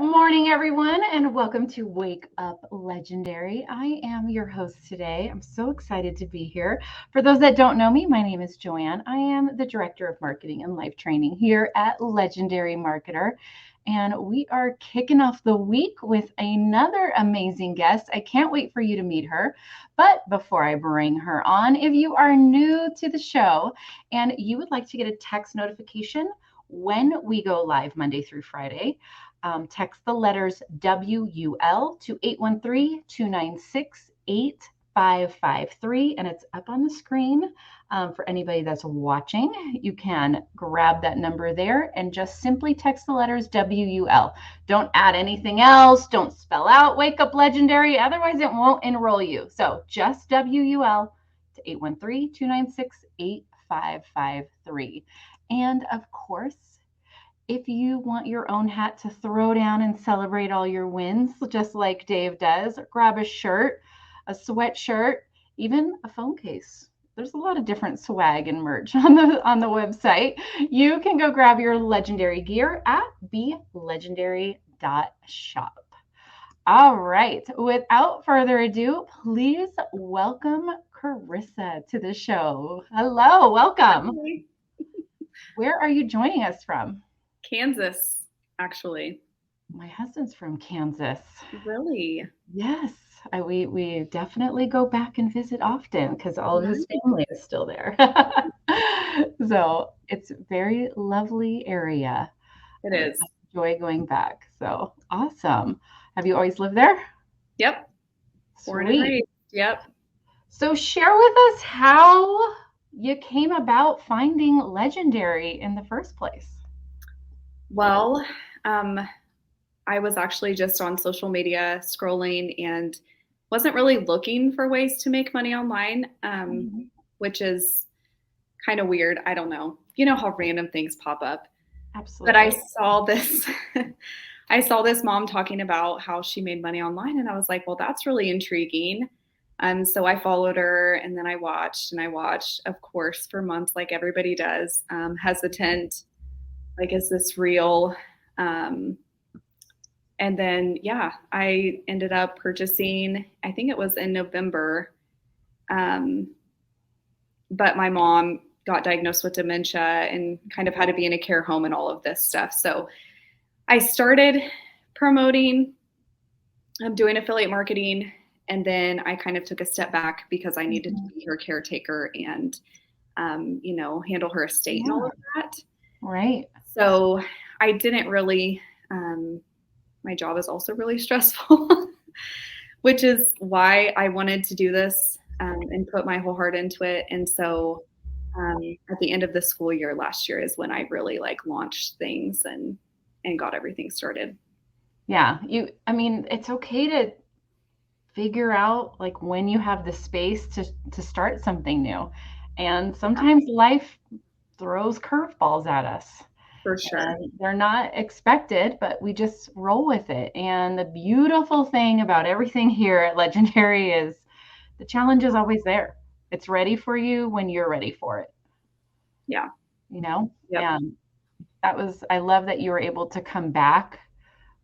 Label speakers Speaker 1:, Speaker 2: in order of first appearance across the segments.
Speaker 1: morning, everyone, and welcome to Wake Up Legendary. I am your host today. I'm so excited to be here. For those that don't know me, my name is Joanne. I am the Director of Marketing and Life Training here at Legendary Marketer. And we are kicking off the week with another amazing guest. I can't wait for you to meet her. But before I bring her on, if you are new to the show and you would like to get a text notification when we go live Monday through Friday, text the letters WUL to 813-296-8553, and it's up on the screen. For anybody that's watching, you can grab that number there and just simply text the letters WUL. Don't add anything else. Don't spell out Wake Up Legendary. Otherwise, it won't enroll you. So just WUL to 813-296-8553. And of course, if you want your own hat to throw down and celebrate all your wins, just like Dave does, grab a shirt, a sweatshirt, even a phone case. There's a lot of different swag and merch on the website. You can go grab your legendary gear at belegendary.shop. All right. Without further ado, please welcome Carissa to the show. Hello, welcome.
Speaker 2: Hi.
Speaker 1: Where are you joining us from?
Speaker 2: Kansas, actually.
Speaker 1: My husband's from Kansas.
Speaker 2: Really?
Speaker 1: Yes, we definitely go back and visit often because all of his family is still there. So it's a very lovely area.
Speaker 2: It is.
Speaker 1: I enjoy going back. So awesome. Have you always lived there?
Speaker 2: Yep. Born and
Speaker 1: Sweet.
Speaker 2: raised. Yep.
Speaker 1: So share with us how you came about finding Legendary in the first place.
Speaker 2: Well, I was actually just on social media scrolling and wasn't really looking for ways to make money online, which is kind of weird. I don't know. You know how random things pop up.
Speaker 1: Absolutely.
Speaker 2: But I saw this I saw this mom talking about how she made money online, and I was like, well, that's really intriguing. So I followed her, and then I watched, of course, for months, like everybody does, hesitant, like, is this real? And then, yeah, I ended up purchasing, I think it was in November. But my mom got diagnosed with dementia and kind of had to be in a care home and all of this stuff. So I started promoting, doing affiliate marketing, and then I kind of took a step back because I needed to be her caretaker and, handle her estate and all of that.
Speaker 1: Right.
Speaker 2: So I didn't really, my job is also really stressful, which is why I wanted to do this and put my whole heart into it. And so at the end of the school year last year is when I really launched things and got everything started.
Speaker 1: Yeah. It's okay to figure out when you have the space to start something new. And sometimes life throws curveballs at us.
Speaker 2: For sure.
Speaker 1: And they're not expected, but we just roll with it. And the beautiful thing about everything here at Legendary is the challenge is always there. It's ready for you when you're ready for it.
Speaker 2: Yeah.
Speaker 1: Yep.
Speaker 2: And
Speaker 1: I love that you were able to come back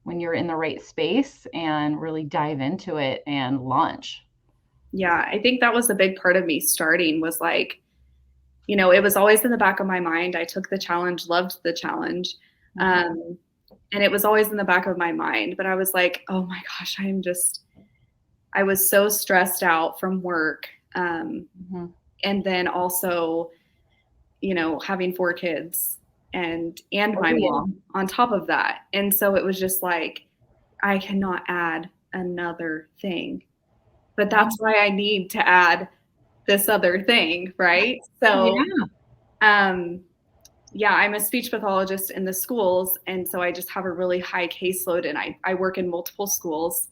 Speaker 1: when you're in the right space and really dive into it and launch.
Speaker 2: Yeah, I think that was a big part of me starting was it was always in the back of my mind. I took the challenge, loved the challenge. And it was always in the back of my mind, but I was like, oh my gosh, I was so stressed out from work. And then also, having 4 kids and my mom on top of that. And so it was just like, I cannot add another thing, but that's why I need to add this other thing. Right. So, I'm a speech pathologist in the schools. And so I just have a really high caseload and I work in multiple schools.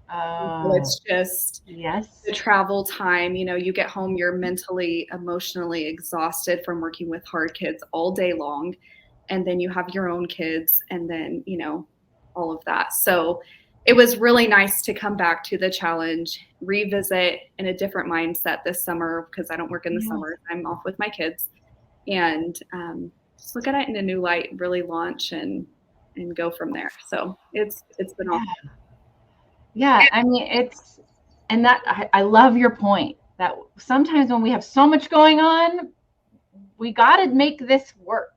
Speaker 2: So it's just the travel time, you get home, you're mentally, emotionally exhausted from working with hard kids all day long. And then you have your own kids and then, all of that. So it was really nice to come back to the challenge, revisit in a different mindset this summer because I don't work in the summer. I'm off with my kids and just look at it in a new light, really launch and go from there. So it's been awesome.
Speaker 1: Yeah. I mean, I love your point that sometimes when we have so much going on, we got to make this work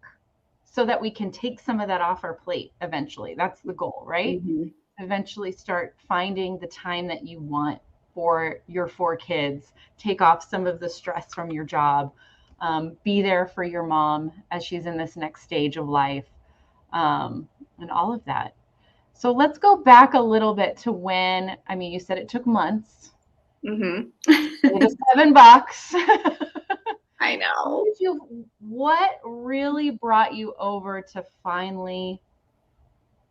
Speaker 1: so that we can take some of that off our plate eventually. That's the goal, right?
Speaker 2: Mm-hmm.
Speaker 1: Eventually start finding the time that you want for your 4 kids, take off some of the stress from your job, be there for your mom as she's in this next stage of life, and all of that. So let's go back a little bit to when, I mean, you said it took months.
Speaker 2: Mm-hmm.
Speaker 1: It was $7.
Speaker 2: I know.
Speaker 1: What really brought you over to finally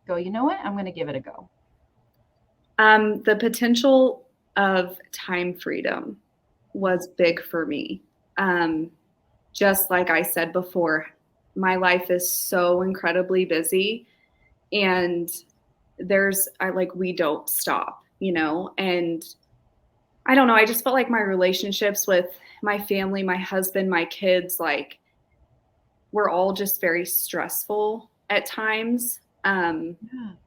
Speaker 1: go, you know what, I'm going to give it a go?
Speaker 2: The potential of time freedom was big for me. Just like I said before, my life is so incredibly busy, and we don't stop, and I don't know. I just felt like my relationships with my family, my husband, my kids, like, we're all just very stressful at times.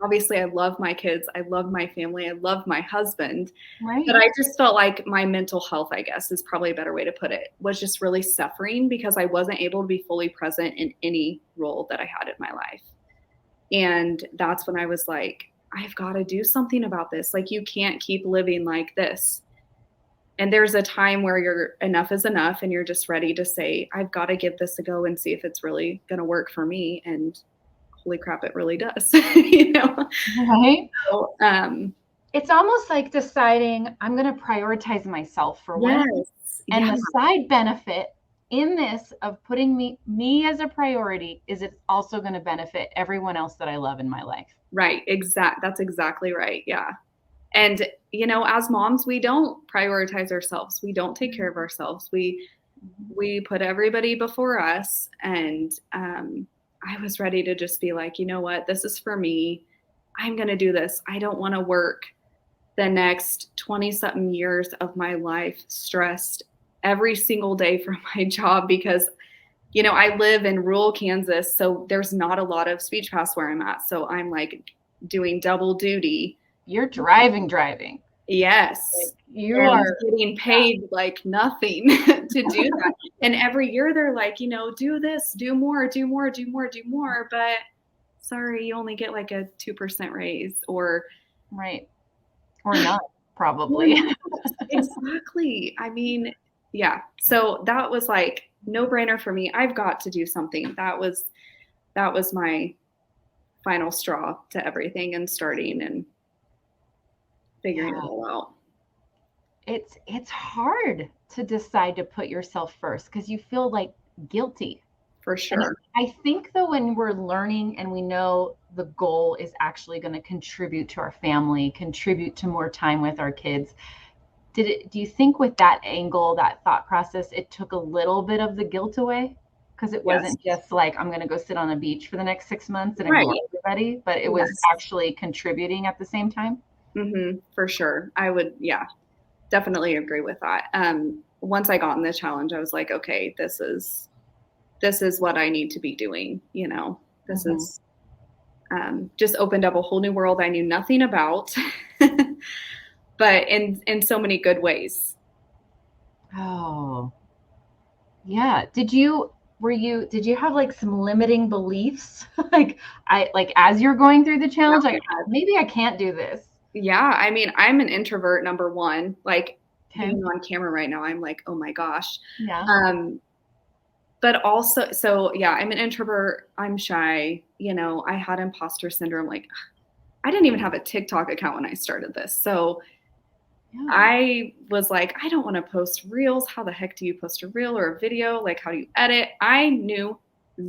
Speaker 2: Obviously, I love my kids. I love my family. I love my husband.
Speaker 1: Right.
Speaker 2: But I just felt like my mental health, I guess is probably a better way to put it, was just really suffering because I wasn't able to be fully present in any role that I had in my life. And that's when I was like, I've got to do something about this. Like, you can't keep living like this. And there's a time where enough is enough and you're just ready to say, I've got to give this a go and see if it's really going to work for me. And holy crap, it really does.
Speaker 1: Right.
Speaker 2: So,
Speaker 1: it's almost like deciding I'm going to prioritize myself for one. And the side benefit in this of putting me as a priority is it's also going to benefit everyone else that I love in my life.
Speaker 2: Right. That's exactly right. Yeah. And, as moms, we don't prioritize ourselves. We don't take care of ourselves. We put everybody before us. And I was ready to just be like, you know what, this is for me. I'm going to do this. I don't want to work the next 20-something years of my life stressed every single day for my job because, I live in rural Kansas, so there's not a lot of speech paths where I'm at. So I'm like doing double duty.
Speaker 1: You're driving.
Speaker 2: Yes.
Speaker 1: Like you are
Speaker 2: getting paid like nothing to do that. And every year they're like, do this, do more. But sorry, you only get like a 2% raise or.
Speaker 1: Right. Or not, probably.
Speaker 2: Exactly. I mean, yeah. So that was like no brainer for me. I've got to do something. That was my final straw to everything and starting and figuring it all out.
Speaker 1: It's hard to decide to put yourself first because you feel like guilty.
Speaker 2: For sure.
Speaker 1: I think though, when we're learning and we know the goal is actually going to contribute to our family, contribute to more time with our kids, do you think with that angle, that thought process, it took a little bit of the guilt away? Because it wasn't just like, I'm going to go sit on a beach for the next 6 months and ignore everybody, but it was actually contributing at the same time?
Speaker 2: Mm-hmm, for sure. I would, definitely agree with that. Once I got in the challenge, I was like, okay, this is what I need to be doing. This is just opened up a whole new world I knew nothing about, but in so many good ways.
Speaker 1: Oh, yeah. Did you have like some limiting beliefs? As you're going through the challenge, maybe I can't do this.
Speaker 2: Yeah. I mean, I'm an introvert, number one, like being on camera right now, I'm like, oh my gosh.
Speaker 1: Yeah.
Speaker 2: But also, so yeah, I'm an introvert. I'm shy. I had imposter syndrome. Like, I didn't even have a TikTok account when I started this. So I was like, I don't want to post reels. How the heck do you post a reel or a video? Like, how do you edit? I knew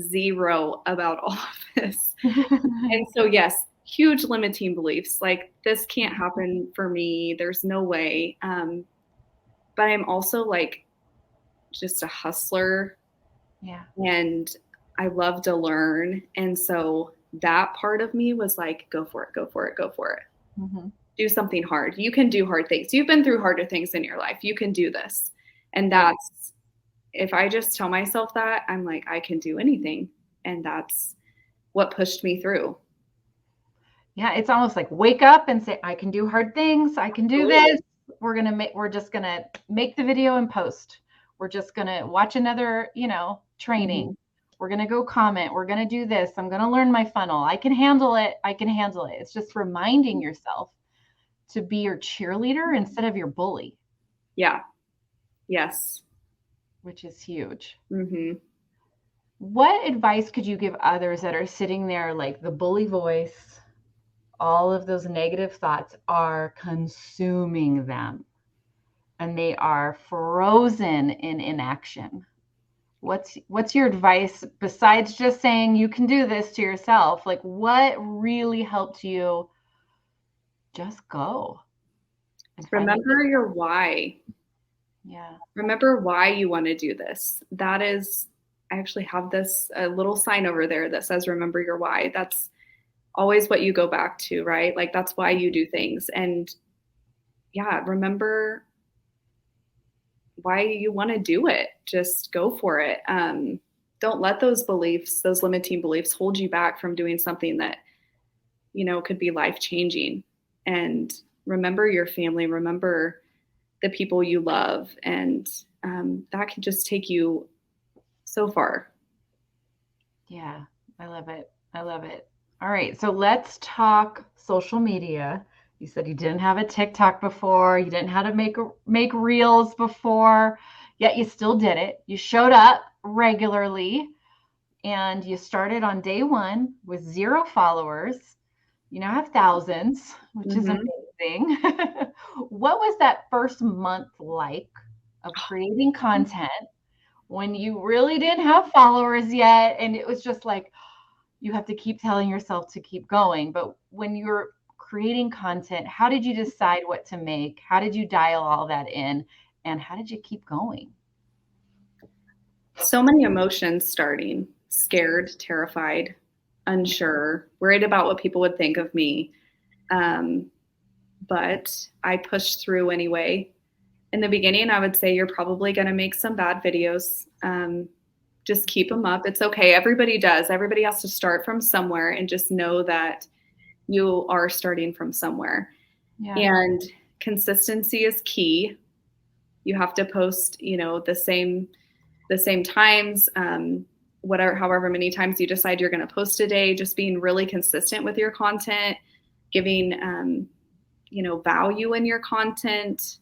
Speaker 2: zero about all of this. And so, yes, huge limiting beliefs. Like, this can't happen for me. There's no way. But I'm also like just a hustler.
Speaker 1: Yeah.
Speaker 2: And I love to learn. And so that part of me was like, go for it.
Speaker 1: Mm-hmm.
Speaker 2: Do something hard. You can do hard things. You've been through harder things in your life. You can do this. And that's, if I just tell myself that, I'm like, I can do anything. And that's what pushed me through.
Speaker 1: Yeah, it's almost like wake up and say, I can do hard things. I can do this. We're just gonna make the video and post. We're just gonna watch another, training.
Speaker 2: Mm-hmm.
Speaker 1: We're gonna go comment. We're gonna do this. I'm gonna learn my funnel. I can handle it. I can handle it. It's just reminding yourself to be your cheerleader instead of your bully.
Speaker 2: Yeah. Yes.
Speaker 1: Which is huge.
Speaker 2: Mm-hmm.
Speaker 1: What advice could you give others that are sitting there like the bully voice? All of those negative thoughts are consuming them and they are frozen in inaction. What's your advice besides just saying you can do this to yourself? Like what really helped you just go?
Speaker 2: Remember your why.
Speaker 1: Yeah.
Speaker 2: Remember why you want to do this. That is, I actually have this a little sign over there that says, remember your why. That's always what you go back to, right? Like that's why you do things. And yeah, remember why you want to do it. Just go for it. Don't let those beliefs, those limiting beliefs hold you back from doing something that, could be life-changing. And remember your family, remember the people you love. And that can just take you so far.
Speaker 1: Yeah, I love it. I love it. All right, so let's talk social media. You said you didn't have a TikTok before, you didn't know how to make reels before, yet you still did it. You showed up regularly and you started on day one with 0 followers. You now have thousands, which is amazing. What was that first month like of creating content when you really didn't have followers yet? And it was just like, you have to keep telling yourself to keep going. But when you're creating content, how did you decide what to make? How did you dial all that in? And how did you keep going?
Speaker 2: So many emotions starting: scared, terrified, unsure, worried about what people would think of me. But I pushed through anyway. In the beginning, I would say you're probably going to make some bad videos. Just keep them up. It's okay. Everybody does. Everybody has to start from somewhere, and just know that you are starting from somewhere.
Speaker 1: Yeah.
Speaker 2: And consistency is key. You have to post, the same times, however many times you decide you're going to post a day. Just being really consistent with your content, giving, value in your content.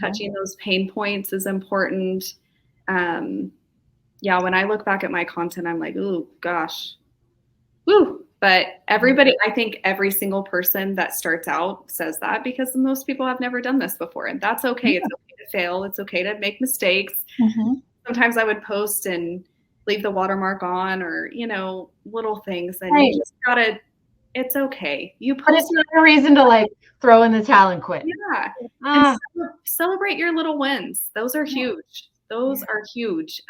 Speaker 2: Touching those pain points is important. When I look back at my content, I'm like, oh gosh, woo. But everybody, I think every single person that starts out says that, because most people have never done this before, and that's okay. It's okay to fail. It's okay to make mistakes. Sometimes I would post and leave the watermark on, or, little things, and you just gotta, it's okay.
Speaker 1: But it's not a reason to throw in the towel and quit.
Speaker 2: Yeah. And celebrate your little wins. Those are huge. Those are huge.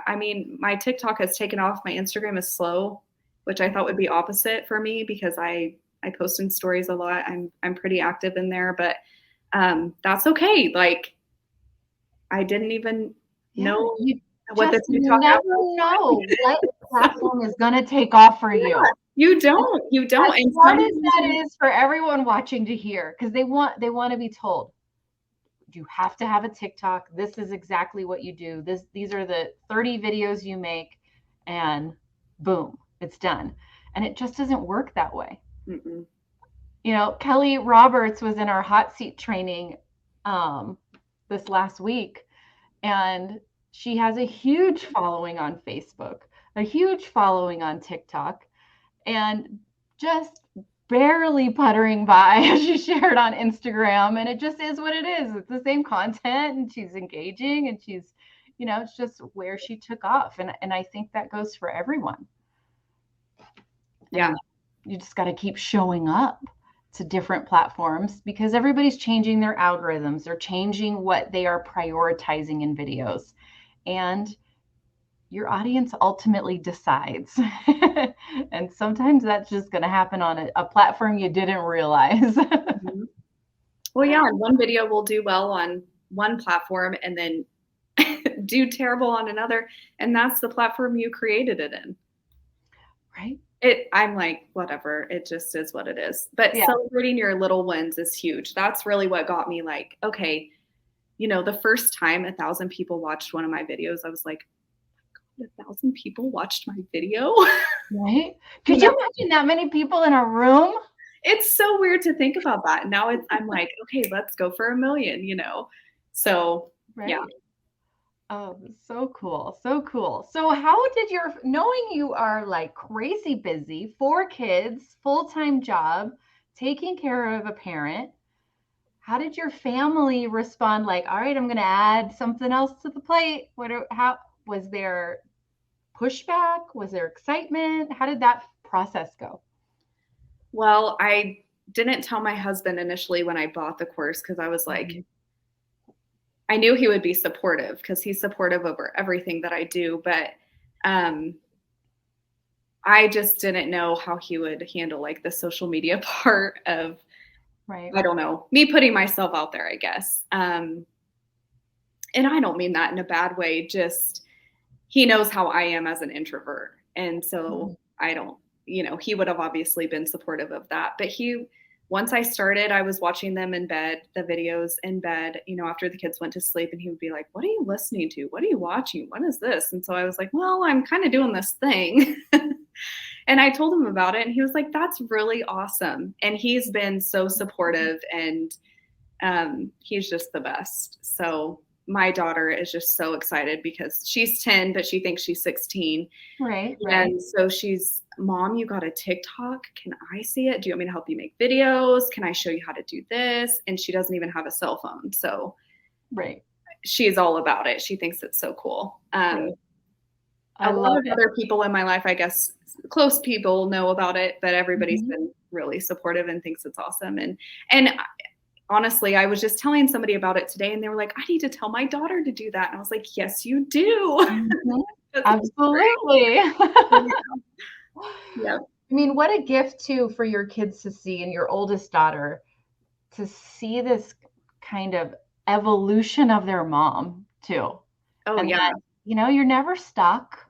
Speaker 2: I mean, my TikTok has taken off. My Instagram is slow, which I thought would be opposite for me, because I post in stories a lot. I'm pretty active in there, but that's okay. Like, I didn't even know what the TikTok.
Speaker 1: You never know what platform is going to take off for you.
Speaker 2: You don't.
Speaker 1: As hard as that is for everyone watching to hear, because they want to be told, you have to have a TikTok. This is exactly what you do. These are the 30 videos you make, and boom, it's done. And it just doesn't work that way. Kelly Roberts was in our hot seat training this last week, and she has a huge following on Facebook, a huge following on TikTok, and just barely puttering by, as she shared on Instagram. And it just is what it is. It's the same content, and she's engaging, and she's, it's just where she took off. And I think that goes for everyone.
Speaker 2: Yeah.
Speaker 1: And you just got to keep showing up to different platforms, because everybody's changing their algorithms. They're changing what they are prioritizing in videos. And your audience ultimately decides. And sometimes that's just going to happen on a platform you didn't realize.
Speaker 2: Well, yeah, and one video will do well on one platform and then do terrible on another. And that's the platform you created it in.
Speaker 1: Right.
Speaker 2: I'm like, whatever, it just is what it is. But
Speaker 1: Yeah.
Speaker 2: celebrating your little wins is huge. That's really what got me like, okay, the first time 1,000 people watched one of my videos, I was like, 1,000 people watched my video.
Speaker 1: Right.
Speaker 2: you
Speaker 1: Could you
Speaker 2: know,
Speaker 1: imagine that many people in a room?
Speaker 2: it's so weird to think about that. Now I'm like, okay, let's go for 1 million. So yeah.
Speaker 1: Right. Oh, so cool. So cool. So how did knowing you are like crazy busy, 4 kids, full-time job, taking care of a parent, how did your family respond? Like, all right, I'm going to add something else to the plate. How was there pushback? Was there excitement? How did that process go?
Speaker 2: Well, I didn't tell my husband initially when I bought the course because I was like,
Speaker 1: Mhm.
Speaker 2: I knew he would be supportive because he's supportive over everything that I do, but um, I just didn't know how he would handle like the social media part of,
Speaker 1: Right.
Speaker 2: I don't know, me putting myself out there, I guess. And I don't mean that in a bad way, just he knows how I am as an introvert. And so
Speaker 1: Mhm.
Speaker 2: I don't, he would have obviously been supportive of that. But once I started, I was watching them in bed, the videos in bed, after the kids went to sleep, and he would be like, "What are you listening to? What are you watching? What is this?" And so I was like, "Well, I'm kind of doing this thing." And I told him about it, and he was like, "That's really awesome." And he's been so supportive, and he's just the best. So my daughter is just so excited because she's 10, but she thinks she's 16.
Speaker 1: Right, right.
Speaker 2: And so she's, "Mom, you got a TikTok. Can I see it? Do you want me to help you make videos? Can I show you how to do this?" And she doesn't even have a cell phone. So
Speaker 1: Right.
Speaker 2: she's all about it. She thinks it's so cool.
Speaker 1: Right.
Speaker 2: A
Speaker 1: I
Speaker 2: lot
Speaker 1: love
Speaker 2: of
Speaker 1: it.
Speaker 2: other people in my life, I guess, close people know about it, but everybody's
Speaker 1: Mhm.
Speaker 2: been really supportive and thinks it's awesome. And honestly, I was just telling somebody about it today, and they were like, "I need to tell my daughter to do that." And I was like, "Yes, you do."
Speaker 1: Mhm.
Speaker 2: 'Cause it's
Speaker 1: Absolutely.
Speaker 2: great. Yeah.
Speaker 1: I mean, what a gift too for your kids to see and your oldest daughter to see this kind of evolution of their mom too.
Speaker 2: Oh,
Speaker 1: And
Speaker 2: yeah.
Speaker 1: that, you're never stuck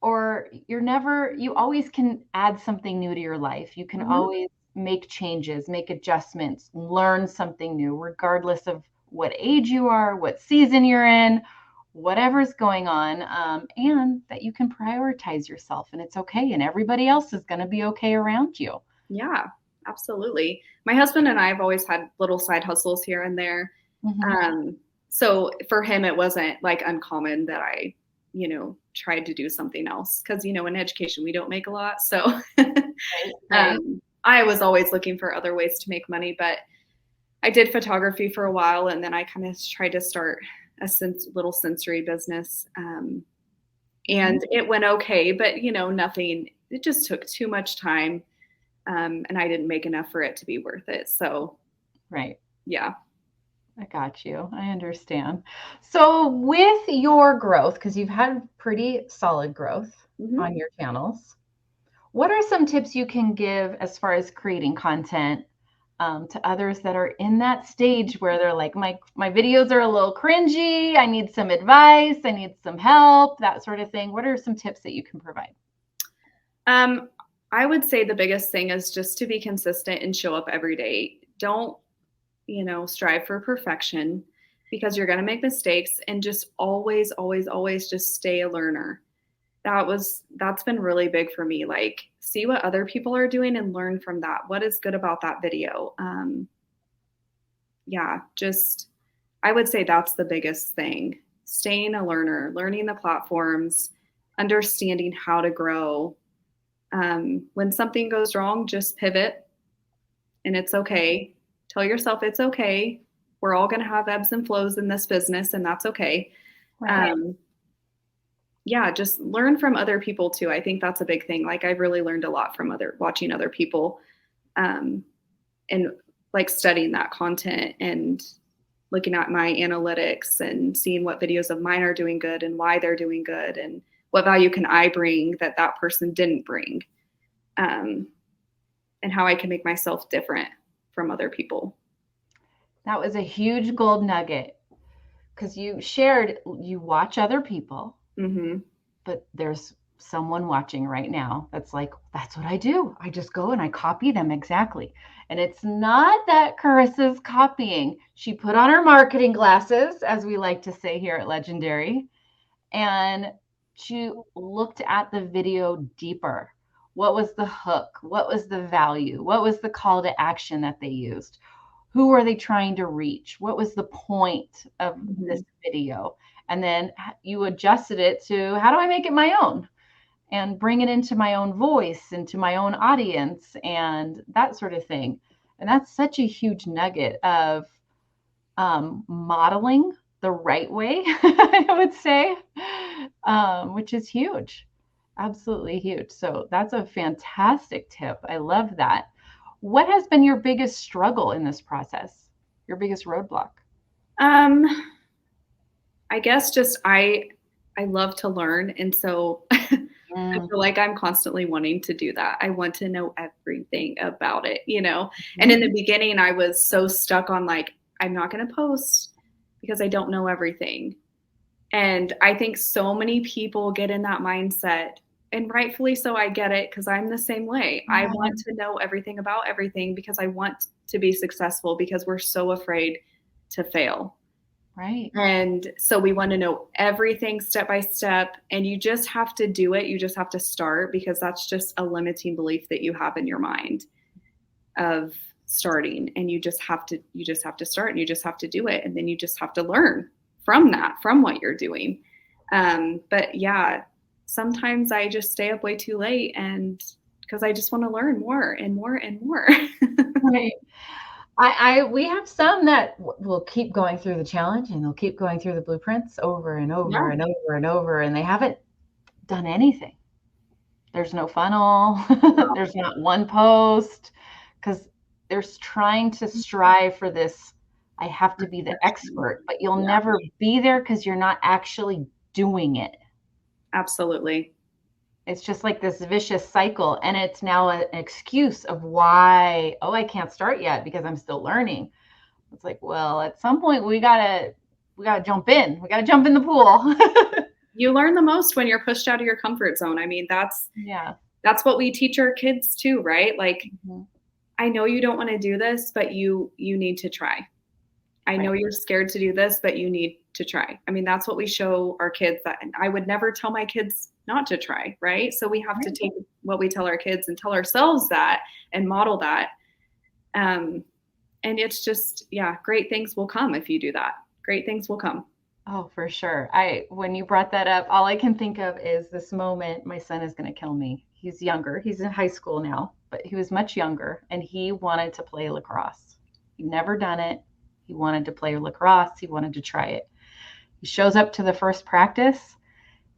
Speaker 1: or you always can add something new to your life. You can
Speaker 2: Mhm.
Speaker 1: always make changes, make adjustments, learn something new, regardless of what age you are, what season you're in, whatever's going on, and that you can prioritize yourself and it's okay. And everybody else is going to be okay around you.
Speaker 2: Yeah, absolutely. My husband and I have always had little side hustles here and there.
Speaker 1: Mhm.
Speaker 2: Um, so for him, it wasn't like uncommon that I, tried to do something else because, in education, we don't make a lot. So
Speaker 1: Right, right.
Speaker 2: I was always looking for other ways to make money, but I did photography for a while and then I kind of tried to start a little sensory business.
Speaker 1: Mhm.
Speaker 2: And it went okay, but, nothing, it just took too much time. And I didn't make enough for it to be worth it. So
Speaker 1: Right.
Speaker 2: yeah.
Speaker 1: I got you. I understand. So, with your growth, because you've had pretty solid growth
Speaker 2: Hmm.
Speaker 1: on your channels, what are some tips you can give as far as creating content to others that are in that stage where they're like, my videos are a little cringy. I need some advice. I need some help, that sort of thing. What are some tips that you can provide?
Speaker 2: Um, I would say the biggest thing is just to be consistent and show up every day. Don't, strive for perfection because you're going to make mistakes, and just always, always, always just stay a learner. That's been really big for me. Like, see what other people are doing and learn from that. What is good about that video? Yeah, just I would say that's the biggest thing. Staying a learner, learning the platforms, understanding how to grow. When something goes wrong, just pivot, and it's okay. Tell yourself it's okay. We're all going to have ebbs and flows in this business, and that's okay.
Speaker 1: Right.
Speaker 2: Um, yeah, just learn from other people too. I think that's a big thing. Like, I've really learned a lot from watching other people, um, and like studying that content and looking at my analytics and seeing what videos of mine are doing good and why they're doing good and what value can I bring that that person didn't bring, um, and how I can make myself different from other people.
Speaker 1: That was a huge gold nugget because you shared, you watch other people,
Speaker 2: Mm-hmm.
Speaker 1: but there's someone watching right now that's like, that's what I do. I just go and I copy them exactly. And it's not that Carissa's copying. She put on her marketing glasses, as we like to say here at Legendary, and she looked at the video deeper. What was the hook? What was the value? What was the call to action that they used? Who are they trying to reach? What was the point of this video? And then you adjusted it to, how do I make it my own and bring it into my own voice, into my own audience, and that sort of thing. And that's such a huge nugget of modeling the right way, I would say, which is huge. Absolutely huge. So that's a fantastic tip. I love that. What has been your biggest struggle in this process? Your biggest roadblock?
Speaker 2: I guess just I love to learn, and so I feel like I'm constantly wanting to do that. I want to know everything about it, you know? And in the beginning, I was so stuck on like, I'm not going to post because I don't know everything. And I think so many people get in that mindset, and rightfully so. I get it, because I'm the same way. I want to know everything about everything because I want to be successful, because we're so afraid to fail.
Speaker 1: Right.
Speaker 2: And so we want to know everything step by step, and you just have to do it. You just have to start, because that's just a limiting belief that you have in your mind of starting. And you just have to start, and you just have to do it. And then you just have to learn from that, from what you're doing. But yeah, sometimes I just stay up way too late, and because I just want to learn more and more and more.
Speaker 1: Right. We have some that will keep going through the challenge, and they'll keep going through the blueprints over and over and over and over, and they haven't done anything. There's no funnel. There's not one post, because they're trying to strive for this. I have to be the expert, but you'll never be there because you're not actually doing it.
Speaker 2: Absolutely.
Speaker 1: It's just like this vicious cycle, and it's now an excuse of why, I can't start yet because I'm still learning. It's like, well, at some point we gotta jump in. We gotta jump in the pool.
Speaker 2: You learn the most when you're pushed out of your comfort zone. I mean, that's what we teach our kids too, right? Like, I know you don't want to do this, but you need to try. I know you're scared to do this, but you need to try. I mean, that's what we show our kids. That, and I would never tell my kids not to try, right? So we have to take what we tell our kids and tell ourselves that, and model that. And it's just, great things will come if you do that. Great things will come.
Speaker 1: Oh, for sure. When you brought that up, all I can think of is this moment. My son is going to kill me. He's younger. He's in high school now, but he was much younger, and he wanted to play lacrosse. He'd never done it. He wanted to play lacrosse. He wanted to try it. He shows up to the first practice,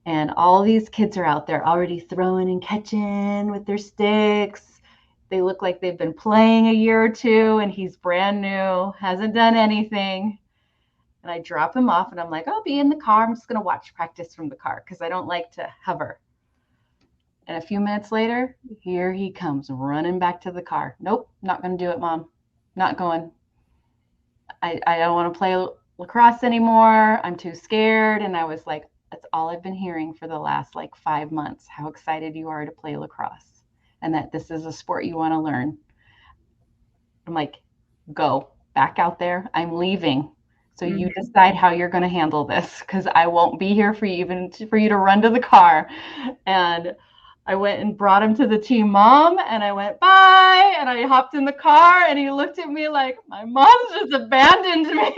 Speaker 1: and all these kids are out there already throwing and catching with their sticks. They look like they've been playing a year or two, and he's brand new, hasn't done anything. And I drop him off, and I'm like, I'll be in the car. I'm just going to watch practice from the car because I don't like to hover. And a few minutes later, here he comes running back to the car. Nope, not going to do it, Mom. Not going. I don't want to play lacrosse anymore. I'm too scared. And I was like, that's all I've been hearing for the last 5 months, how excited you are to play lacrosse and that this is a sport you want to learn. I'm like, go back out there. I'm leaving. So you decide how you're going to handle this, because I won't be here for you, for you to run to the car. And I went and brought him to the team, Mom, and I went, bye. And I hopped in the car, and he looked at me like, my mom's just abandoned me.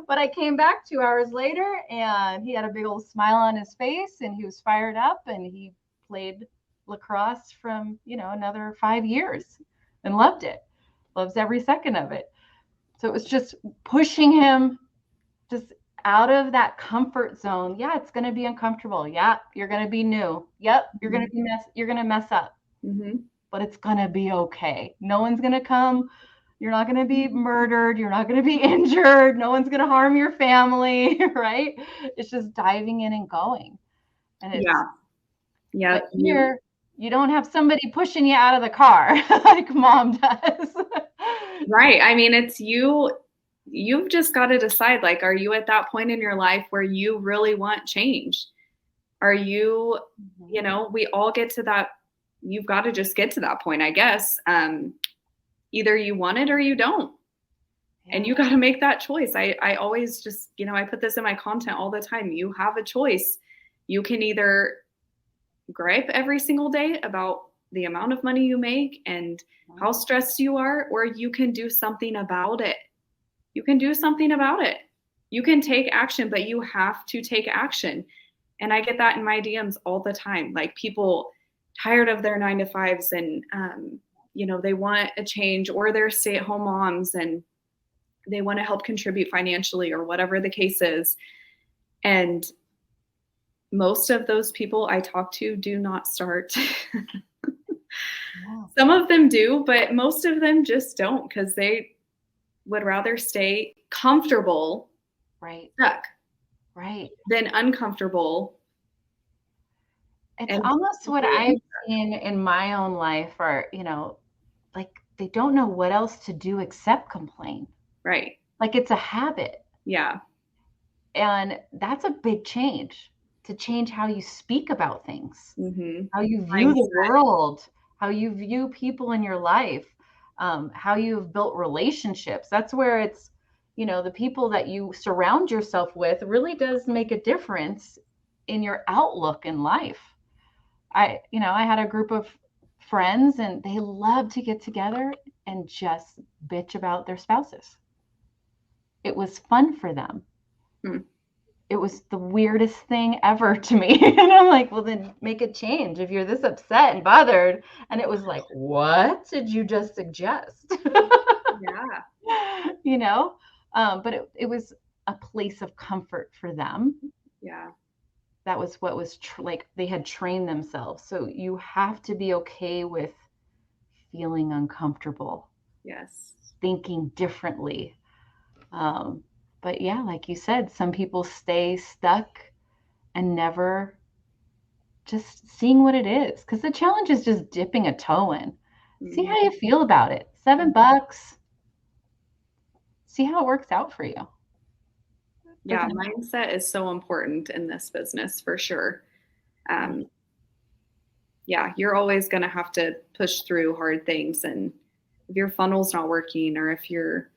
Speaker 1: But I came back 2 hours later, and he had a big old smile on his face, and he was fired up, and he played lacrosse from, another 5 years and loved it. Loves every second of it. So it was just pushing him just out of that comfort zone. Yeah, it's going to be uncomfortable. Yeah, you're going to be new. Yep, you're going to mess up. But it's going to be okay. No one's going to come. You're not going to be murdered. You're not going to be injured. No one's going to harm your family, right? It's just diving in and going. And it's, but here, you don't have somebody pushing you out of the car like Mom does.
Speaker 2: Right. I mean, it's you've just got to decide, are you at that point in your life where you really want change? Are you,
Speaker 1: Mhm.
Speaker 2: we all get to that. You've got to just get to that point, I guess. Either you want it or you don't. And
Speaker 1: Yeah.
Speaker 2: you got to make that choice. I always just, I put this in my content all the time. You have a choice. You can either gripe every single day about the amount of money you make and how stressed you are, or you can do something about it. You can do something about it. You can take action, but you have to take action. And I get that in my DMs all the time. Like people tired of their 9 to 5s and, they want a change, or they're stay-at-home moms and they want to help contribute financially or whatever the case is. And most of those people I talk to do not start.
Speaker 1: Yeah.
Speaker 2: Some of them do, but most of them just don't, because they would rather stay comfortable,
Speaker 1: Right.
Speaker 2: stuck,
Speaker 1: Right.
Speaker 2: than uncomfortable.
Speaker 1: It's
Speaker 2: And
Speaker 1: almost what I've seen in my own life, or, like they don't know what else to do except complain.
Speaker 2: right.
Speaker 1: Like it's a habit.
Speaker 2: Yeah.
Speaker 1: And that's a big change, to change how you speak about things,
Speaker 2: Mm-hmm.
Speaker 1: how you view the
Speaker 2: Mindset.
Speaker 1: world, how you view people in your life, how you've built relationships. That's where it's, the people that you surround yourself with really does make a difference in your outlook in life. I had a group of friends and they love to get together and just bitch about their spouses. It was fun for them.
Speaker 2: Hmm.
Speaker 1: It was the weirdest thing ever to me. And I'm like, well, then make a change if you're this upset and bothered. And it was like, what did you just suggest?
Speaker 2: Yeah.
Speaker 1: you know? But it was a place of comfort for them.
Speaker 2: Yeah.
Speaker 1: That was what was like they had trained themselves. So you have to be okay with feeling uncomfortable,
Speaker 2: Yes.
Speaker 1: thinking differently. Um, but yeah, like you said, some people stay stuck and never just seeing what it is, because the challenge is just dipping a toe in. See how
Speaker 2: Mm-hmm.
Speaker 1: you feel about it. $7. See how it works out for you.
Speaker 2: Yeah.
Speaker 1: Doesn't
Speaker 2: Mindset is so important in this business for sure.
Speaker 1: yeah.
Speaker 2: Um, yeah, you're always going to have to push through hard things. And if your funnel's not working, or if your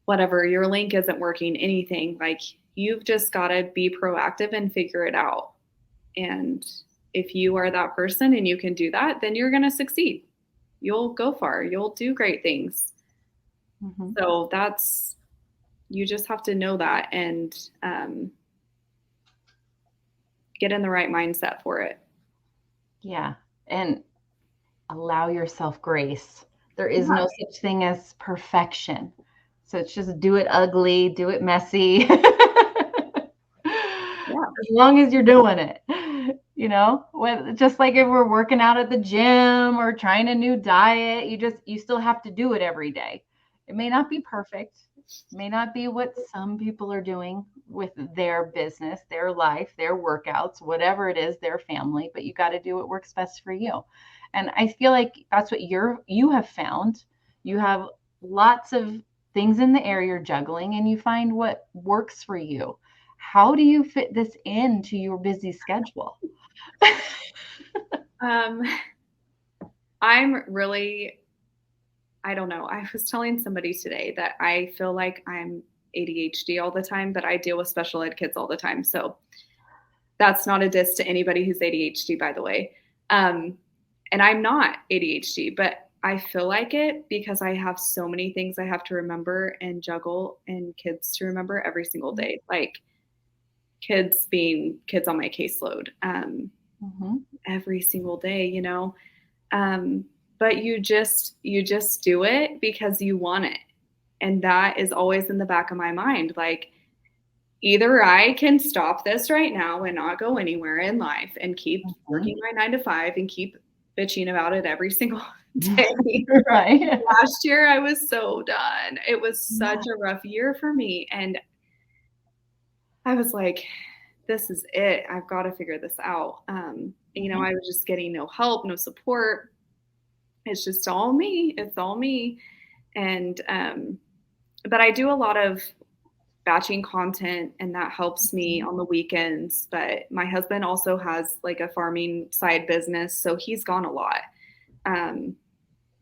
Speaker 2: link isn't working, anything, like you've just got to be proactive and figure it out. And if you are that person and you can do that, then you're going to succeed. You'll go far. You'll do great things.
Speaker 1: Mm-hmm.
Speaker 2: So you just have to know that and get in the right mindset for it.
Speaker 1: Yeah. And allow yourself grace. There is
Speaker 2: Yeah.
Speaker 1: no such thing as perfection. So it's just do it ugly, do it messy.
Speaker 2: Yeah.
Speaker 1: As long as you're doing it. Just like if we're working out at the gym or trying a new diet, you still have to do it every day. It may not be perfect. It may not be what some people are doing with their business, their life, their workouts, whatever it is, their family, but you got to do what works best for you. And I feel like that's what you have found. You have lots of things in the air you're juggling, and you find what works for you. How do you fit this into your busy schedule?
Speaker 2: Um, I'm really, I don't know. I was telling somebody today that I feel like I'm ADHD all the time, but I deal with special ed kids all the time. So that's not a diss to anybody who's ADHD, by the way. And I'm not ADHD, but I feel like it because I have so many things I have to remember and juggle, and kids to remember every single day. Like kids being kids on my caseload
Speaker 1: Mm-hmm.
Speaker 2: every single day. Um, but you just do it because you want it. And that is always in the back of my mind. Like, either I can stop this right now and not go anywhere in life and keep
Speaker 1: Mm-hmm.
Speaker 2: working my 9 to 5 and keep bitching about it every single day.
Speaker 1: Right.
Speaker 2: Last year, I was so done. It was
Speaker 1: Yeah.
Speaker 2: such a rough year for me. And I was like, this is it. I've got to figure this out.
Speaker 1: Mm-hmm.
Speaker 2: I was just getting no help, no support. It's just all me. It's all me. And, but I do a lot of batching content, and that helps me on the weekends. But my husband also has like a farming side business, so he's gone a lot.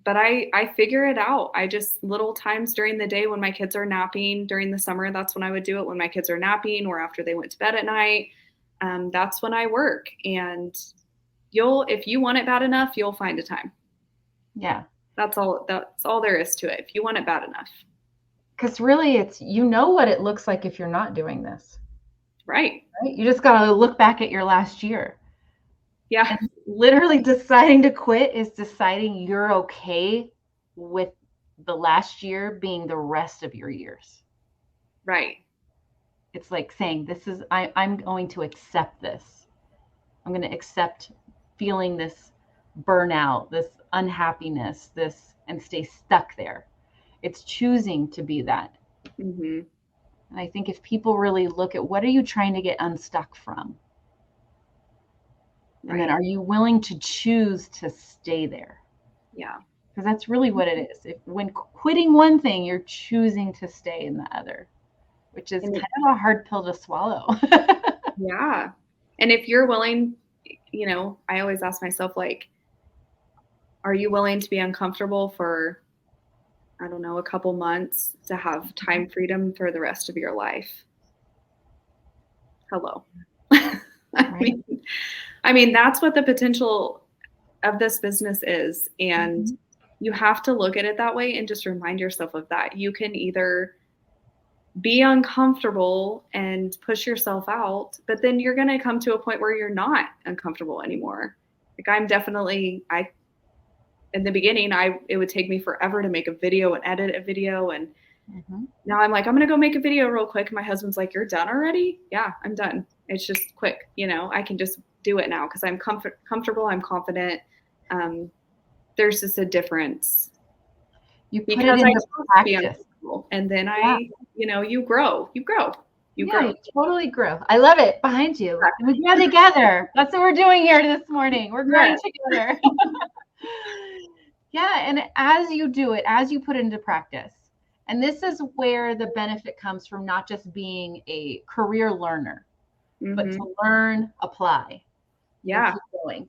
Speaker 2: But I figure it out. I just little times during the day when my kids are napping during the summer, that's when I would do it, when my kids are napping or after they went to bed at night. That's when I work. And if you want it bad enough, you'll find a time.
Speaker 1: Yeah.
Speaker 2: That's all there is to it. If you want it bad enough.
Speaker 1: Because really it's, you know what it looks like if you're not doing this.
Speaker 2: Right.
Speaker 1: You just got to look back at your last year.
Speaker 2: Yeah.
Speaker 1: And literally deciding to quit is deciding you're okay with the last year being the rest of your years.
Speaker 2: Right.
Speaker 1: It's like saying, I'm going to accept this. I'm going to accept feeling this burnout, this unhappiness, and stay stuck there. It's choosing to be that.
Speaker 2: Mm-hmm.
Speaker 1: And I think if people really look at what are you trying to get unstuck from? And then are you willing to choose to stay there?
Speaker 2: Yeah.
Speaker 1: Because that's really what it is. When quitting one thing, you're choosing to stay in the other, which is kind of a hard pill to swallow.
Speaker 2: Yeah. And if you're willing, I always ask myself, like, are you willing to be uncomfortable for, I don't know, a couple months to have time freedom for the rest of your life? Hello. I mean, that's what the potential of this business is. And you have to look at it that way and just remind yourself of that. You can either be uncomfortable and push yourself out, but then you're going to come to a point where you're not uncomfortable anymore. Like in the beginning, it would take me forever to make a video and edit a video. And now I'm like, I'm going to go make a video real quick. My husband's like, you're done already? Yeah, I'm done. It's just quick. I can just do it now because I'm comfortable. I'm confident. There's just a difference.
Speaker 1: You put it into practice.
Speaker 2: And then you grow. You
Speaker 1: totally grow. I love it. Behind you. We grow together. That's what we're doing here this morning. We're growing together. Yeah. And as you do it, as you put it into practice, and this is where the benefit comes from not just being a career learner, but to learn, apply.
Speaker 2: Yeah.
Speaker 1: Keep going.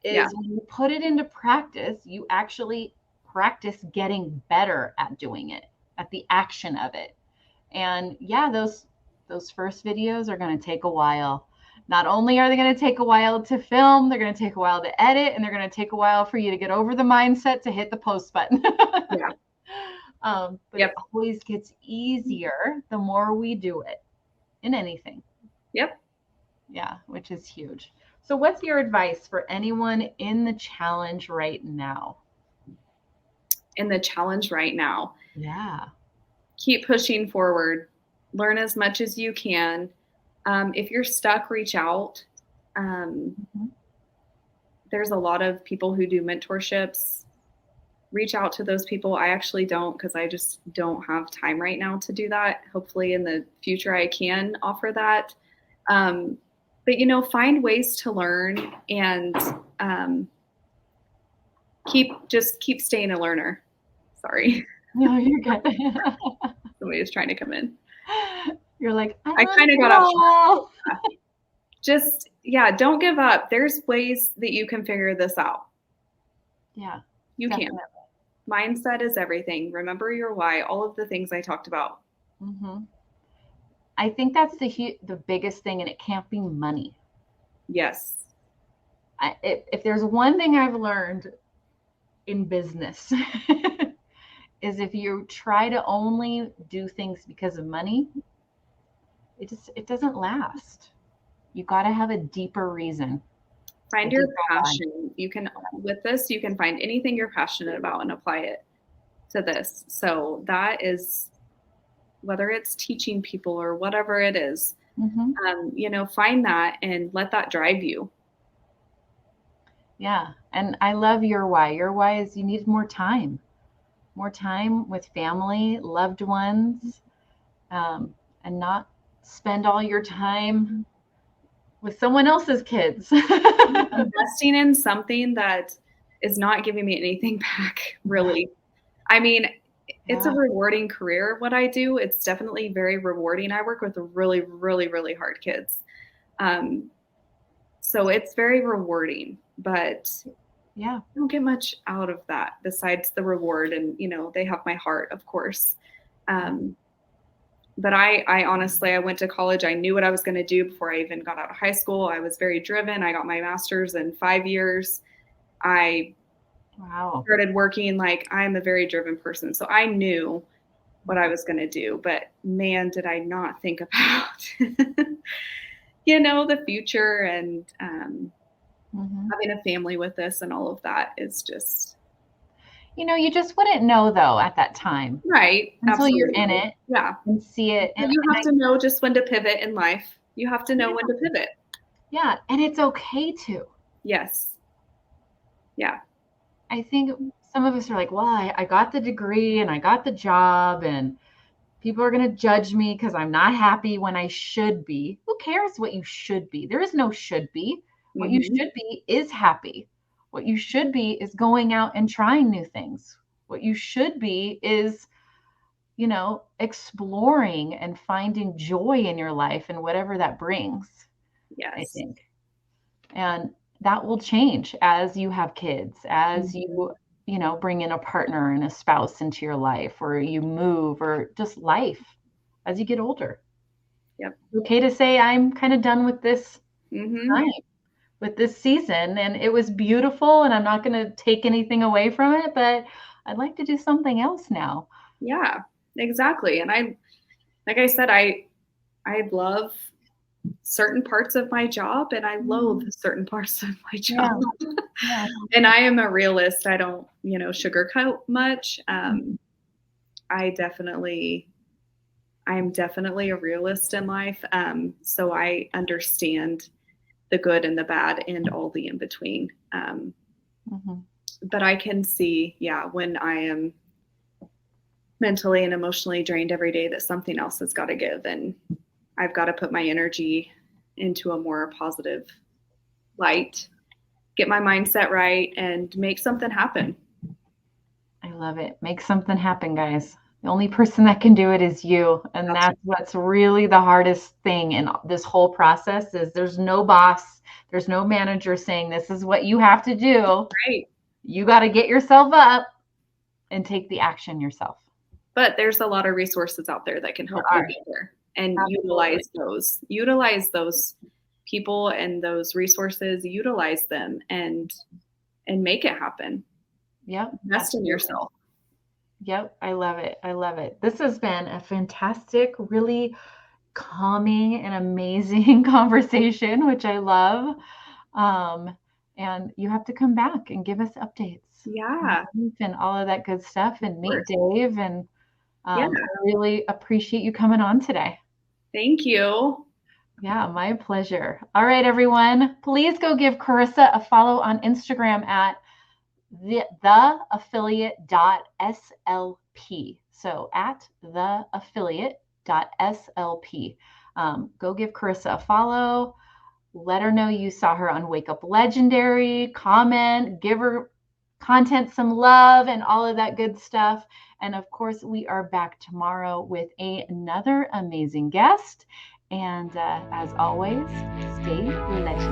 Speaker 1: When you put it into practice, you actually practice getting better at doing it, at the action of it. And those first videos are going to take a while. Not only are they going to take a while to film, they're going to take a while to edit, and they're going to take a while for you to get over the mindset to hit the post button. But it always gets easier the more we do it in anything.
Speaker 2: Yep.
Speaker 1: Yeah, which is huge. So what's your advice for anyone in the challenge right now?
Speaker 2: In the challenge right now?
Speaker 1: Yeah.
Speaker 2: Keep pushing forward. Learn as much as you can. If you're stuck, reach out. There's a lot of people who do mentorships. Reach out to those people. I actually don't, because I just don't have time right now to do that. Hopefully in the future I can offer that. But find ways to learn and keep staying a learner. Sorry.
Speaker 1: No, you're good.
Speaker 2: Somebody is trying to come in.
Speaker 1: You're like,
Speaker 2: I kind of got off. Don't give up. There's ways that you can figure this out.
Speaker 1: Yeah.
Speaker 2: You can. Mindset is everything. Remember your why, all of the things I talked about.
Speaker 1: I think that's the biggest thing, and it can't be money.
Speaker 2: Yes.
Speaker 1: If there's one thing I've learned in business is if you try to only do things because of money, it doesn't last. You got to have a deeper reason.
Speaker 2: Find your passion. You can find anything you're passionate about and apply it to this. So that is, whether it's teaching people or whatever it is, find that and let that drive you.
Speaker 1: Yeah. And I love your why. Your why is you need more time with family, loved ones, and not spend all your time with someone else's kids.
Speaker 2: Investing in something that is not giving me anything back, really. I mean, It's a rewarding career, what I do. It's definitely very rewarding. I work with really, really, really hard kids. So it's very rewarding, but
Speaker 1: Yeah.
Speaker 2: I don't get much out of that besides the reward. And, they have my heart, of course. But I honestly, I went to college. I knew what I was going to do before I even got out of high school. I was very driven. I got my master's in 5 years. I started working like I'm a very driven person. So I knew what I was going to do, but man, did I not think about, the future and having a family with this and all of that is just.
Speaker 1: You just wouldn't know though at that time.
Speaker 2: Right.
Speaker 1: Until
Speaker 2: Absolutely.
Speaker 1: you're in it.
Speaker 2: Yeah.
Speaker 1: And see it.
Speaker 2: And you have to know just when to pivot in life. You have to know when to pivot.
Speaker 1: Yeah. And it's okay to.
Speaker 2: Yes. Yeah.
Speaker 1: I think some of us are like, well, I got the degree and I got the job and people are going to judge me because I'm not happy when I should be. Who cares what you should be? There is no should be. What you should be is happy. What you should be is going out and trying new things. What you should be is, exploring and finding joy in your life and whatever that brings.
Speaker 2: Yes.
Speaker 1: I think. And that will change as you have kids, as you bring in a partner and a spouse into your life, or you move, or just life as you get older.
Speaker 2: Yep.
Speaker 1: Okay to say I'm kind of done with this
Speaker 2: time,
Speaker 1: with this season, and it was beautiful, and I'm not going to take anything away from it, but I'd like to do something else now.
Speaker 2: Yeah, exactly. And like I said, I love certain parts of my job and I loathe certain parts of my job.
Speaker 1: Yeah.
Speaker 2: And I am a realist. I don't, sugarcoat much. I'm definitely a realist in life. So I understand the good and the bad and all the in between. But I can see, when I am mentally and emotionally drained every day, that something else has got to give. And I've got to put my energy into a more positive light, get my mindset right, and make something happen.
Speaker 1: I love it. Make something happen, guys. The only person that can do it is you. And that's what's really the hardest thing in this whole process is there's no boss, there's no manager saying this is what you have to do.
Speaker 2: Right.
Speaker 1: You got to get yourself up and take the action yourself.
Speaker 2: But there's a lot of resources out there that can help you get there. And utilize those people and those resources, utilize them and make it happen.
Speaker 1: Yep.
Speaker 2: Invest in yourself.
Speaker 1: Yep. I love it. I love it. This has been a fantastic, really calming and amazing conversation, which I love. And you have to come back and give us updates.
Speaker 2: Yeah.
Speaker 1: And all of that good stuff and meet Dave. And I really appreciate you coming on today.
Speaker 2: Thank you.
Speaker 1: Yeah, my pleasure. All right, everyone. Please go give Carissa a follow on Instagram at theaffiliate.slp. So at theaffiliate.slp. Go give Carissa a follow. Let her know you saw her on Wake Up Legendary. Comment, give her content some love and all of that good stuff. And of course, we are back tomorrow with another amazing guest. And as always, stay legendary.